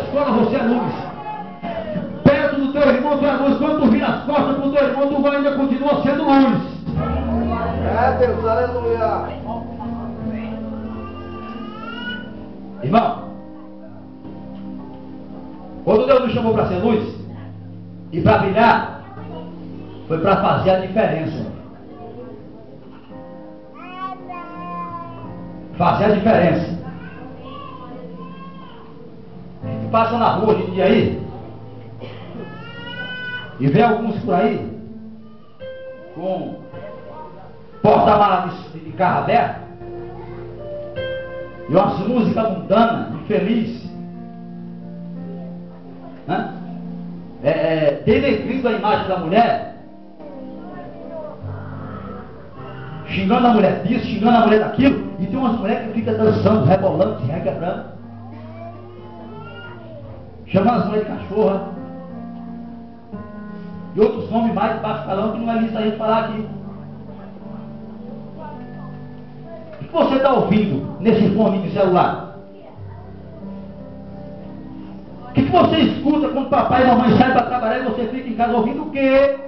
escola, você é luz. Perto do teu irmão, tu é luz. Quando tu vira as costas pro teu irmão, tu ainda continua sendo luz. É, Deus, aleluia. Irmão, quando Deus nos chamou para ser luz e para brilhar, foi para fazer a diferença. Fazer a diferença. Tu passa na rua hoje em dia aí e vê alguns por aí com porta-malas de carro aberto e umas músicas mundanas, infeliz, né? Denegrindo a imagem da mulher, xingando a mulher disso, xingando a mulher daquilo, e tem umas mulheres que ficam dançando, rebolando, se requebrando, chamando as mulheres de cachorra, e outros nomes mais de baixo calão que não é isso a gente falar aqui. O que você está ouvindo nesse fone de celular? O que você escuta quando papai e mamãe saem para trabalhar e você fica em casa ouvindo o quê?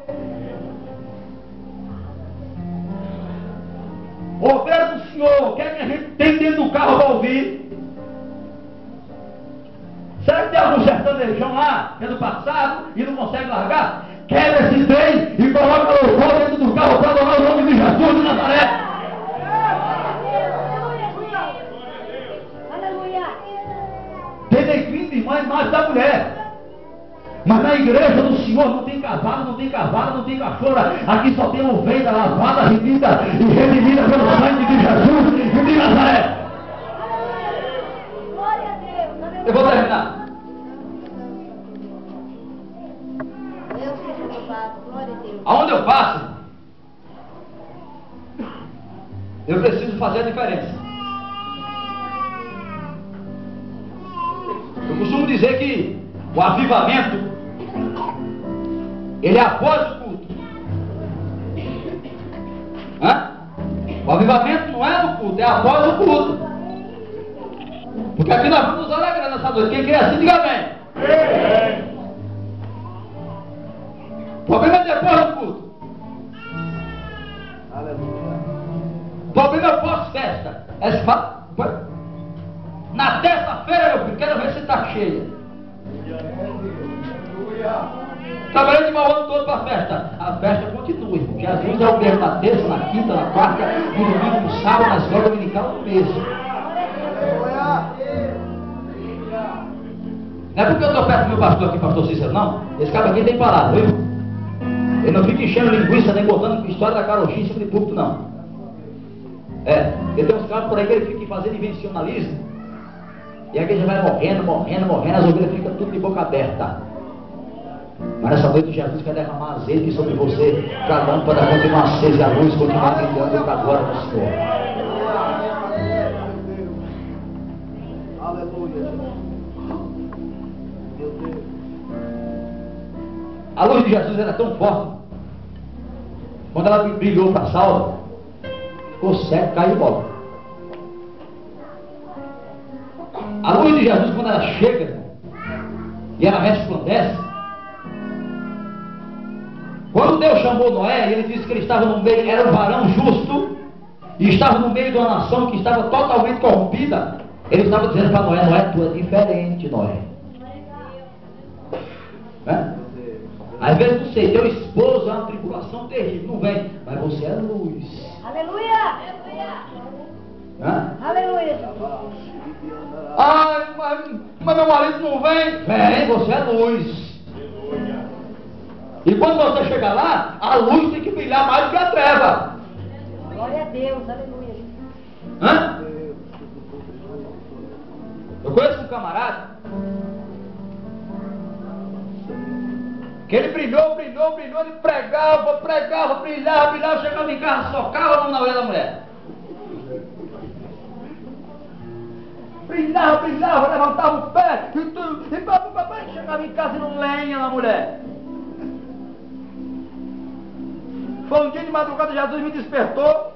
Oferta do Senhor, o que é que a gente tem dentro do carro para ouvir? Será que tem algum sertanejão lá, que é do passado, e não consegue largar? Quebra esse trem e coloca louvor dentro do carro para adorar o nome de Jesus de Nazaré. Denegrindo, irmã, a imagem da mulher. Mas na igreja do Senhor não tem cavalo, não tem cavalo, não tem cachorra. Aqui só tem ovelha lavada, remida e redimida pelo sangue de Jesus de Nazaré. Eu vou terminar. Aonde eu passo, eu preciso fazer a diferença. Eu costumo dizer que o avivamento, ele é após o culto. O avivamento não é no culto, é após o culto. Porque aqui nós vamos nos alegrar nessa noite. Quem crê assim, diga amém. O problema é depois do culto. O problema é pós-festa. Na terça-feira, meu filho, quero ver se está cheia. Trabalhando de mau ano todo para a festa. A festa continua, irmão. Jesus é o mesmo na terça, na quinta, na quarta, no domingo, no sábado, na escola dominical, no mesmo. Não é porque eu estou perto do meu pastor aqui, pastor Cícero, não. Esse cara aqui tem palavra, viu? Ele não fica enchendo linguiça, nem botando história da carochinha em cima de púlpito, não. Porque tem uns caras por aí que ele fica fazendo invencionalismo. E a igreja vai morrendo, as ovelhas ficam tudo de boca aberta. Mas nessa noite Jesus quer derramar azeite sobre você, para a lâmpada continuar acesa e a luz continuar brilhando para a glória do Senhor. Aleluia. A luz de Jesus era tão forte. Quando ela brilhou para Saulo, ficou cego, caiu e volta. A luz de Jesus, quando ela chega e ela resplandece, quando Deus chamou Noé, ele disse que ele estava no meio, era um varão justo, e estava no meio de uma nação que estava totalmente corrompida. Ele estava dizendo para Noé: Noé, tu é diferente, Noé. Às vezes não sei, teu esposo é uma tribulação terrível, não vem, mas você é luz. Aleluia! Aleluia! Ai, mas meu marido não vem. Vem, você é luz. E quando você chegar lá, a luz tem que brilhar mais do que a treva. Glória a Deus, aleluia. Eu conheço um camarada que ele brilhou, ele pregava, brilhava, chegava em casa, socava a mão na orelha da mulher. Brilhava, levantava o pé, e chegava em casa e não lenha na mulher. Foi um dia de madrugada, Jesus me despertou,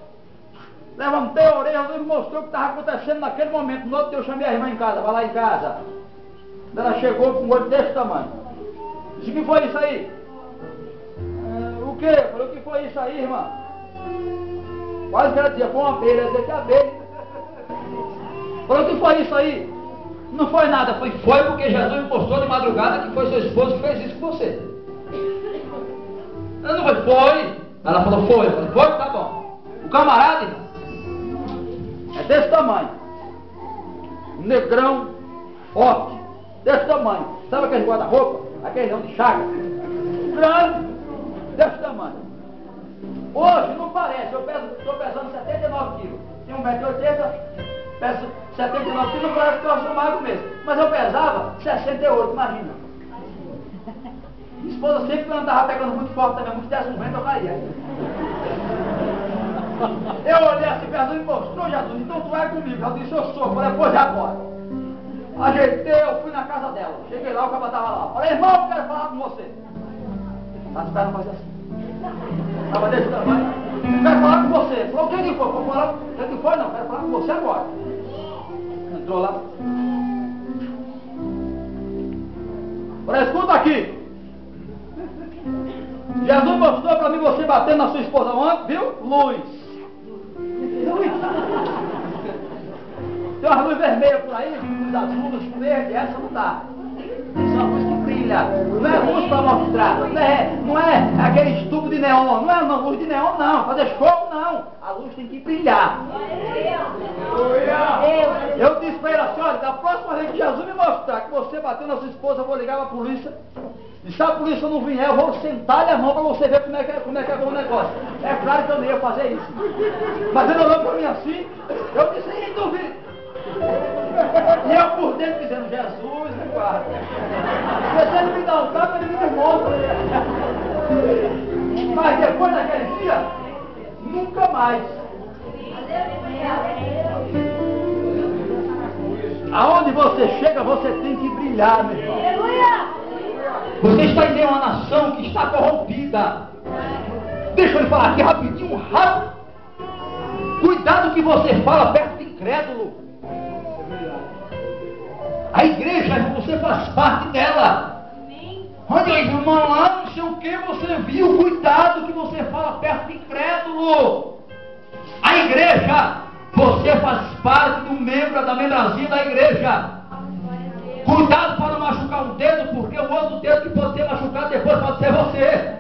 levantei a orelha, Jesus me mostrou o que estava acontecendo naquele momento. No outro dia eu chamei a irmã em casa, vai lá em casa. Ela chegou com um olho desse tamanho. Disse: o que foi isso aí? O quê? Eu falei: o que foi isso aí, irmã? Quase que ela dizia: foi uma abelha. Eu dizia: que abelha? Falei: o que foi isso aí? Não foi nada. Foi porque Jesus me mostrou de madrugada que foi seu esposo que fez isso com você. Ela não foi. Ela falou: foi. Eu falei: foi? Tá bom. O camarada, irmão, é desse tamanho. Um negrão, forte, desse tamanho. Sabe aquele guarda-roupa? Aquele não de chaga? Grande, desse tamanho. Hoje não parece. Eu estou pesando 79 quilos. Tenho 1,80 m, peso 79 quilos, não parece que eu sou magro mesmo. Mas eu pesava 68, imagina. Minha esposa sempre quando andava pegando muito forte também, muito desse um vento, eu caía. Eu olhei assim, Jesus me mostrou: Jesus, então tu vai comigo. Eu disse: eu sou. Eu falei: pois já pode. Ajeitei, eu fui na casa dela. Cheguei lá, o cara estava lá. Falei: irmão, eu quero falar com você. As pernas faziam assim. Estava desse tamanho. Eu quero falar com você. Falou: o que foi? Vou falar: o que foi? Não, quero falar com você agora. Entrou lá. Falei: escuta aqui. Jesus mostrou para mim você batendo na sua esposa ontem, viu? Luz. Tem uma luz vermelha por aí, luz azul, luz verde, essa não dá. Isso é uma luz que brilha. Não é luz para mostrar. Não é aquele tubo de neon. Não é uma luz de neon, não. Fazer fogo, não. A luz tem que brilhar. Eu disse para ele assim: olha, da próxima vez que Jesus me mostrar que você bateu na sua esposa, eu vou ligar para a polícia. E se a polícia não vier, eu vou sentar-lhe a mão para você ver como é que é o negócio. É claro que eu não ia fazer isso. Mas ele olhou para mim assim, eu disse: nem duvido. E eu por dentro dizendo: Jesus, me guarda. Porque se ele me dá um tapa, ele me desmonta. Mas depois daquele dia, nunca mais. Aonde você chega, você tem que brilhar, meu irmão. Você está em meio a uma nação que está corrompida. Deixa eu lhe falar aqui rapidinho, rápido. Cuidado que você fala perto de incrédulo. A igreja, você faz parte dela. Olha aí, irmão, lá não sei o que você viu. Cuidado que você fala perto de incrédulo. A igreja, você faz parte do membro da membresia da igreja. Cuidado para não machucar um dedo, porque o outro dedo que pode ter machucado depois pode ser você.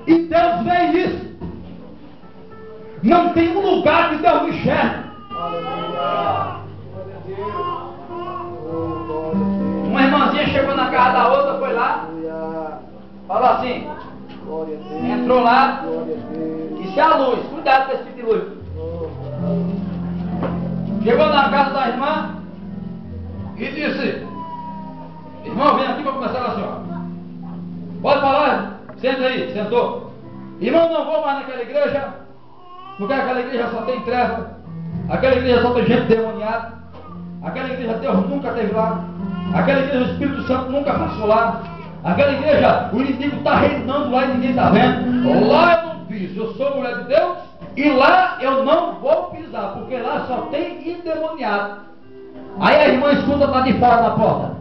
E Deus vê isso. Não tem um lugar que Deus não enxerga. Uma irmãzinha chegou na casa da outra, foi lá, falou assim, entrou lá, disse: a luz, cuidado com esse tipo de luz. Chegou na casa da irmã e disse: irmão, vem aqui para começar a senhora. Pode falar? Senta aí. Sentou. Irmão, não vou mais naquela igreja, porque aquela igreja só tem treva, aquela igreja só tem gente demoniada, aquela igreja Deus nunca esteve lá, aquela igreja o Espírito Santo nunca passou lá, aquela igreja o inimigo está reinando lá e ninguém está vendo. Lá eu não piso, eu sou mulher de Deus, e lá eu não vou pisar, porque lá só tem endemoniado. Aí a irmã escuta lá de fora da porta.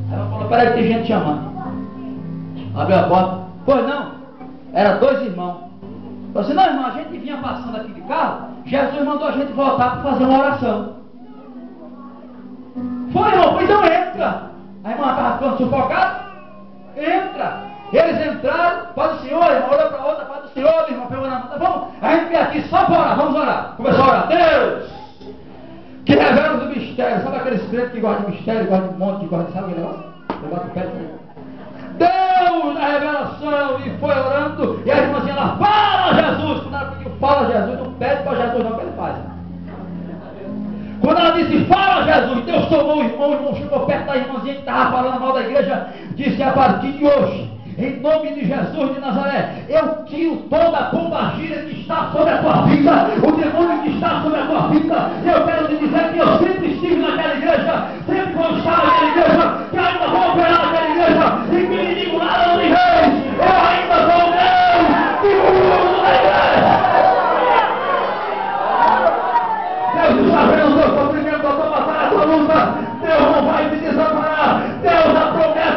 Aí ela falou: peraí, tem gente chamando. Abriu a porta. Pois não, era dois irmãos. Falou assim: não, irmão, a gente vinha passando aqui de carro, Jesus mandou a gente voltar para fazer uma oração. Foi, irmão, pois não, entra. A irmã estava ficando sufocada. Entra. Eles entraram, Pai do Senhor, irmão, olhou para a outra, Pai do Senhor, irmão, pegou na mão. Tá bom, a gente veio aqui só para orar, vamos orar. Começou a orar: Deus, que revela os mistérios. Sabe aqueles crentes que gostam de mistério, gostam de monte, que gostam de, sabe aquele negócio? Eu bato o pé assim. Deus da revelação, e foi orando, e a irmãzinha lá: fala Jesus. Quando ela pediu fala Jesus, não pede para Jesus não, que ele faz. Quando ela disse fala Jesus, Deus tomou o irmão chegou perto da irmãzinha que estava falando mal da igreja, disse: a partir de hoje, em nome de Jesus de Nazaré, eu tiro toda a pombagira que está sobre a tua vida, o demônio que está sobre a tua vida. Eu quero te dizer que eu sempre estive naquela igreja, sempre vou estar naquela igreja, que ainda vou operar naquela igreja, e que me digo nada não me reis, eu ainda sou Deus, e o mundo da igreja. Deus está vendo o seu sofrimento. Deus não vai